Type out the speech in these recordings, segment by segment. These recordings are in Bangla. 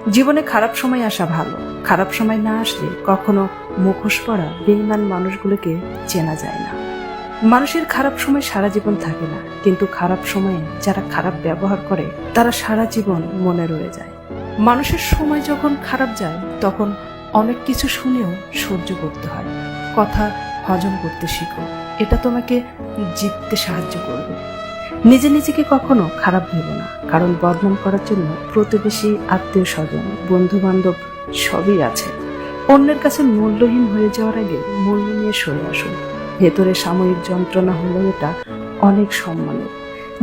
জীবনে খারাপ সময় আসা ভালো, খারাপ সময় না আসলে কখনো মুখোশ পরা বেঈমান মানুষগুলোকে চেনা যায় না। মানুষের খারাপ সময় সারা জীবন থাকে না, কিন্তু খারাপ সময়ে যারা খারাপ ব্যবহার করে তারা সারা জীবন মনে রয়ে যায়। মানুষের সময় যখন খারাপ যায় তখন অনেক কিছু শুনেও সহ্য করতে হয়। কথা হজম করতে শিখো, এটা তোমাকে জিততে সাহায্য করবে। নিজেকে কখনো খারাপ ভেবো না, কারণ বদনাম করার জন্য প্রতিবেশী, আত্মীয় স্বজন, বন্ধু বান্ধব সবই আছে। অন্যের কাছে মূল্যহীন হয়ে যাওয়ার আগে মূল্য নিয়ে সরে আসুন। ভেতরে সাময়িক যন্ত্রণা হলেও এটা অনেক সম্মানের।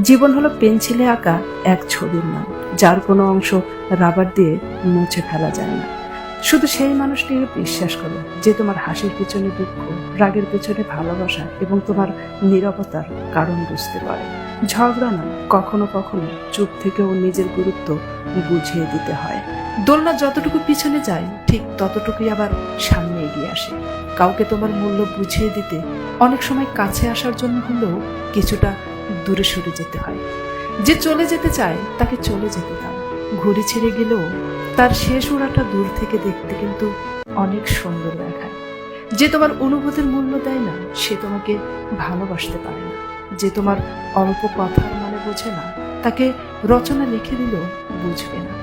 জীবন হলো পেন্সিলে আঁকা এক ছবির নাম, যার কোনো অংশ রাবার দিয়ে মুছে ফেলা যায় না। শুধু সেই মানুষটিকে বিশ্বাস করো যে তোমার হাসির পেছনে দুঃখ, রাগের পেছনে ভালোবাসা এবং তোমার নীরবতার কারণ বুঝতে পারে। ঝগড়া না, কখনো কখনো চুপ থেকেও নিজের গুরুত্ব বুঝিয়ে দিতে হয়। দোলনা যতটুকু পিছনে যায় ঠিক ততটুকুই আবার সামনে এগিয়ে আসে। কাউকে তোমার মূল্য বুঝিয়ে দিতে অনেক সময় কাছে আসার জন্য হলেও কিছুটা দূরে সরে যেতে হয়। যে চলে যেতে চায় তাকে চলে যেতে দাও। ঘুড়ি ছেড়ে গেলেও তার শেষ উড়াটা দূর থেকে দেখতে কিন্তু অনেক সুন্দর দেখায়। যে তোমার অনুভূতির মূল্য দেয় না সে তোমাকে ভালোবাসতে পারে না। যে তোমার অল্প কথার মানে বোঝে না তাকে রচনা লিখে দিলেও বুঝবে না।